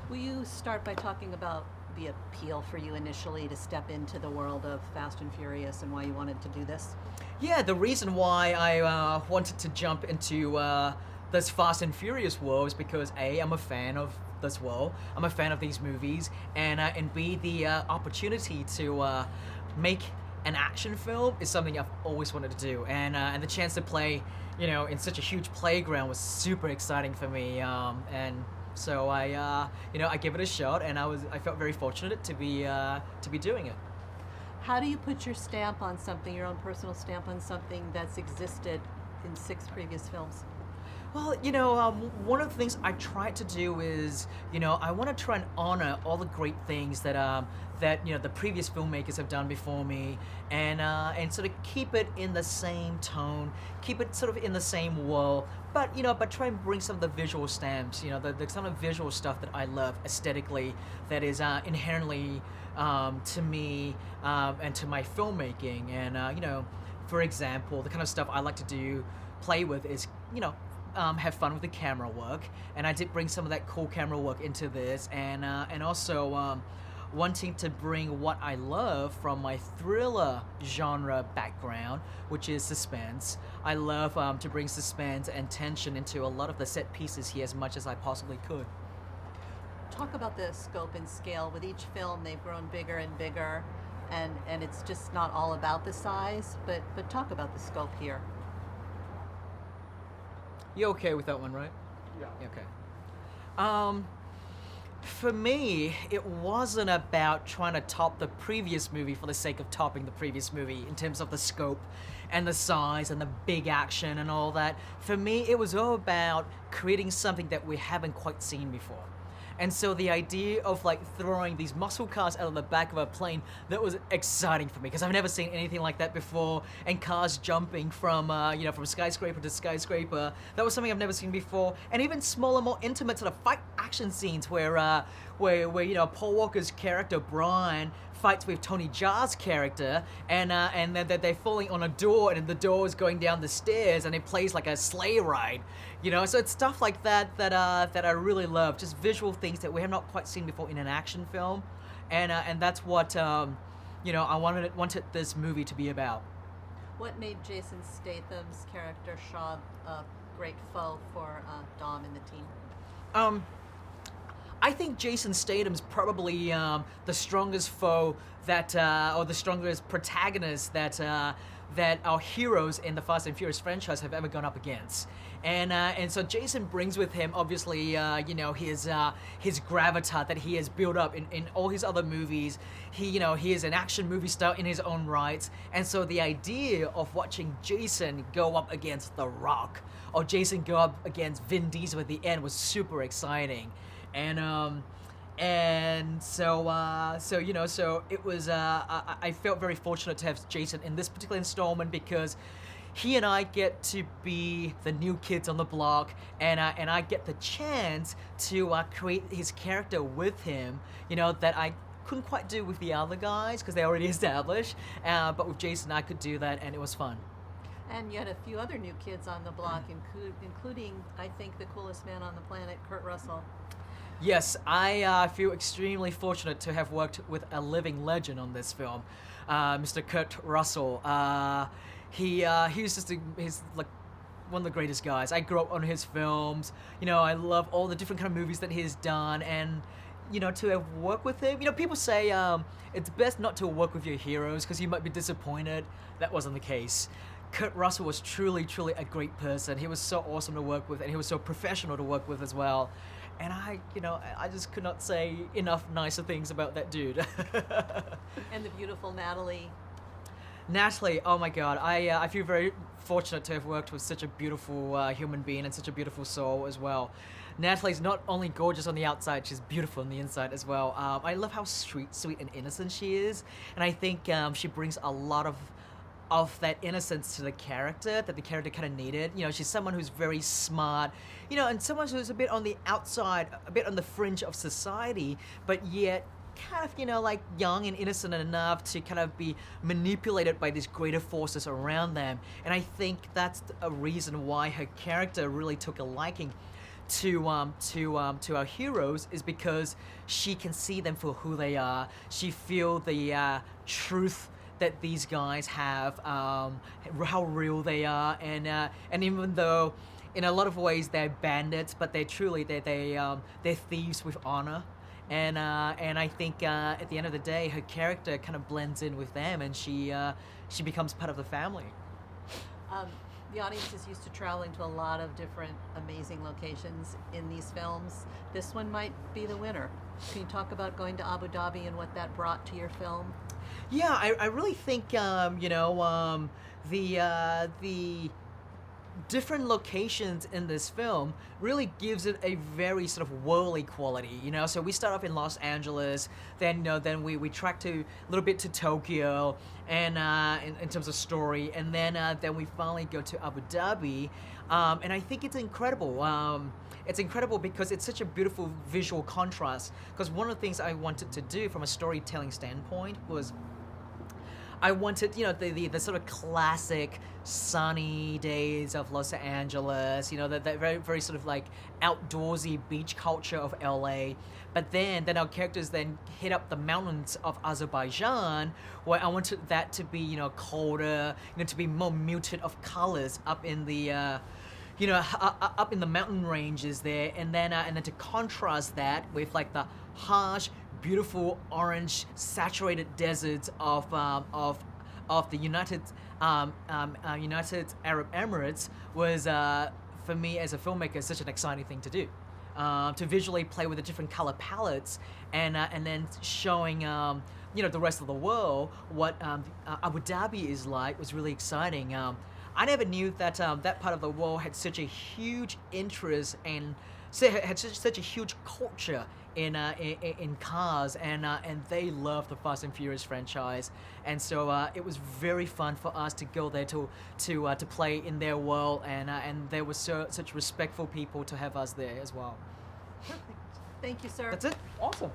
Will you start by talking about the appeal for you initially to step into the world of Fast and Furious and why you wanted to do this? Yeah, the reason why I wanted to jump into this Fast and Furious world is because A, I'm a fan of this world. I'm a fan of these movies, and B, the opportunity to make an action film is something I've always wanted to do, and the chance to play, in such a huge playground was super exciting for me. And so I gave it a shot, and I felt very fortunate to be doing it. How do you put your stamp on something, your own personal stamp on something that's existed in six previous films? Well, one of the things I try to do is, I want to try and honor all the great things that the previous filmmakers have done before me, and sort of keep it in the same tone, keep it sort of in the same world, but try and bring some of the visual stamps, the some of the visual stuff that I love aesthetically, that is inherently to me and to my filmmaking, and for example, the kind of stuff I like to do play with is have fun with the camera work, and I did bring some of that cool camera work into this, and also wanting to bring what I love from my thriller genre background, which is suspense. I love to bring suspense and tension into a lot of the set pieces here as much as I possibly could. Talk about the scope and scale. With each film, they've grown bigger and bigger, and it's just not all about the size, but talk about the scope here. You okay with that one, right? Yeah. Okay. Um, for me, it wasn't about trying to top the previous movie for the sake of topping the previous movie in terms of the scope and the size and the big action and all that. For me, it was all about creating something that we haven't quite seen before. And so the idea of like throwing these muscle cars out of the back of a plane, that was exciting for me because I've never seen anything like that before. And cars jumping from skyscraper to skyscraper, that was something I've never seen before. And even smaller, more intimate sort of fight action scenes where Paul Walker's character Brian fights with Tony Jaa's character, and they're falling on a door, and the door is going down the stairs, and it plays like a sleigh ride, So it's stuff like that I really love, just visual things that we have not quite seen before in an action film, and that's what I wanted this movie to be about. What made Jason Statham's character Shaw a great foe for Dom and the team? Um, I think Jason Statham's probably the strongest foe or the strongest protagonist that our heroes in the Fast and Furious franchise have ever gone up against. And so Jason brings with him, obviously, his gravitas that he has built up in all his other movies. He is an action movie star in his own right. And so the idea of watching Jason go up against The Rock, or Jason go up against Vin Diesel at the end, was super exciting. So it was. I felt very fortunate to have Jason in this particular installment because he and I get to be the new kids on the block, and I get the chance to create his character with him. That I couldn't quite do with the other guys because they already established. But with Jason, I could do that, and it was fun. And you had a few other new kids on the block, including, I think, the coolest man on the planet, Kurt Russell. Yes, I feel extremely fortunate to have worked with a living legend on this film, Mr. Kurt Russell. He's he's like one of the greatest guys. I grew up on his films. I love all the different kind of movies that he's done, and to have worked with him. People say it's best not to work with your heroes because you might be disappointed. That wasn't the case. Kurt Russell was truly, truly a great person. He was so awesome to work with, and he was so professional to work with as well. And I just could not say enough nicer things about that dude. And the beautiful Natalie. Natalie, oh my God, I feel very fortunate to have worked with such a beautiful human being and such a beautiful soul as well. Natalie's not only gorgeous on the outside, she's beautiful on the inside as well. I love how sweet and innocent she is, and I think she brings a lot of that innocence to the character that the character kind of needed. She's someone who's very smart, and someone who's a bit on the outside, a bit on the fringe of society, but yet kind of, like young and innocent enough to kind of be manipulated by these greater forces around them. And I think that's a reason why her character really took a liking to our heroes is because she can see them for who they are. She feel the truth that these guys have, how real they are, and even though in a lot of ways they're bandits, but they're thieves with honor. And I think at the end of the day, her character kind of blends in with them, and she becomes part of the family. The audience is used to traveling to a lot of different amazing locations in these films. This one might be the winner. Can you talk about going to Abu Dhabi and what that brought to your film? Yeah, I really think the different locations in this film really gives it a very sort of worldly quality, so we start off in Los Angeles, then then we track to a little bit to Tokyo, and in terms of story, and then we finally go to Abu Dhabi, and I think it's incredible. It's incredible because it's such a beautiful visual contrast, because one of the things I wanted to do from a storytelling standpoint was I wanted, the sort of classic sunny days of Los Angeles, that very, very sort of like outdoorsy beach culture of LA. But then our characters then hit up the mountains of Azerbaijan, where I wanted that to be, colder, to be more muted of colors up in the, up in the mountain ranges there, and then to contrast that with like the harsh, beautiful orange saturated deserts of the United Arab Emirates was for me as a filmmaker such an exciting thing to do, to visually play with the different color palettes, and then showing the rest of the world what Abu Dhabi is like was really exciting. I never knew that that part of the world had such a huge interest and had such a huge culture in cars, and they love the Fast and Furious franchise, and so it was very fun for us to go there to play in their world, and there were such respectful people to have us there as well. Perfect. Thank you, sir. That's it. Awesome.